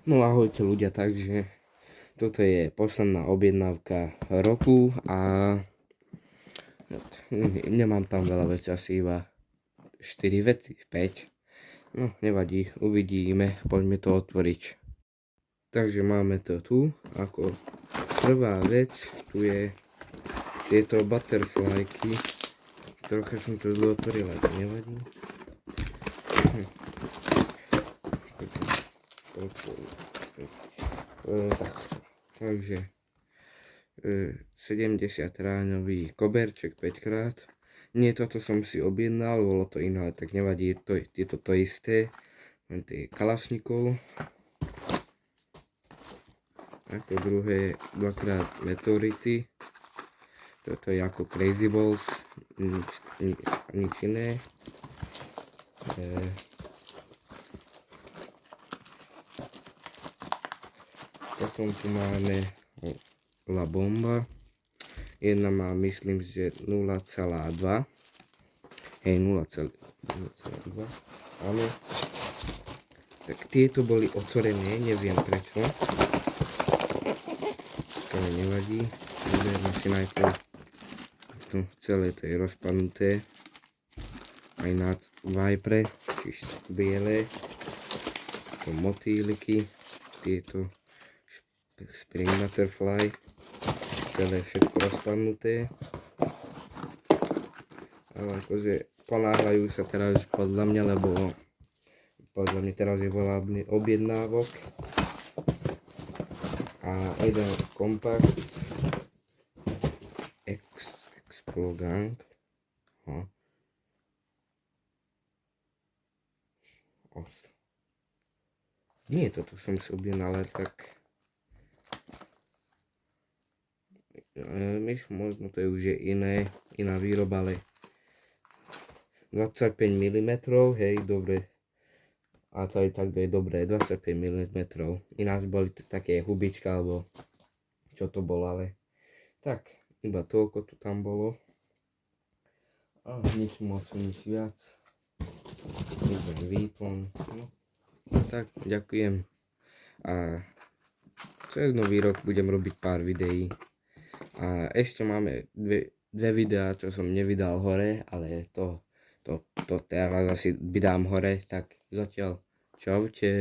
No ahojte ľudia, takže toto je posledná objednávka roku a nemám tam veľa vecí, asi iba 4 veci, 5. No nevadí, uvidíme, poďme to otvoriť. Takže máme to tu, ako prvá vec, tu je tieto butterflyky. Trocha som to zle otvoril, ale to nevadí. Takže 70 ráňový koberček 5 krát. Nie, toto som si objednal, bolo to iné, ale tak nevadí, je to isté. Len tie kalašníkov. Ako druhé 2x meteority. Toto je ako Crazy Balls, nič iné. Potom tu máme La Bomba. Jedna má, myslím, že 0,2. Hej, 0,2. Áno. Tak tieto boli otvorené, neviem prečo. To mi nevadí. Vyberme si najprv. Celé to je rozpadnuté. Aj na Vipre, čiže biele. To motýliky. Tieto Spring Butterfly, celé všetko rozpadnuté. Ale akože ponáhľajú sa teraz podľa mňa, lebo podľa mňa teraz je veľa objednávok. A jeden kompakt Explogang. Nie, toto som si objednal, ale tak možno to je už iná výroba, ale 25 mm, hej, dobre. A to aj tak je dobré, 25 mm. Ináč boli to také hubička, alebo čo to bolo, ale tak, iba toľko tu tam bolo. A nič moc, nič viac. Výpon. No tak, ďakujem. A cez nový rok budem robiť pár videí. A ešte máme dve videá, čo som nevydal hore, ale to teraz asi vydám hore, tak zatiaľ čaute.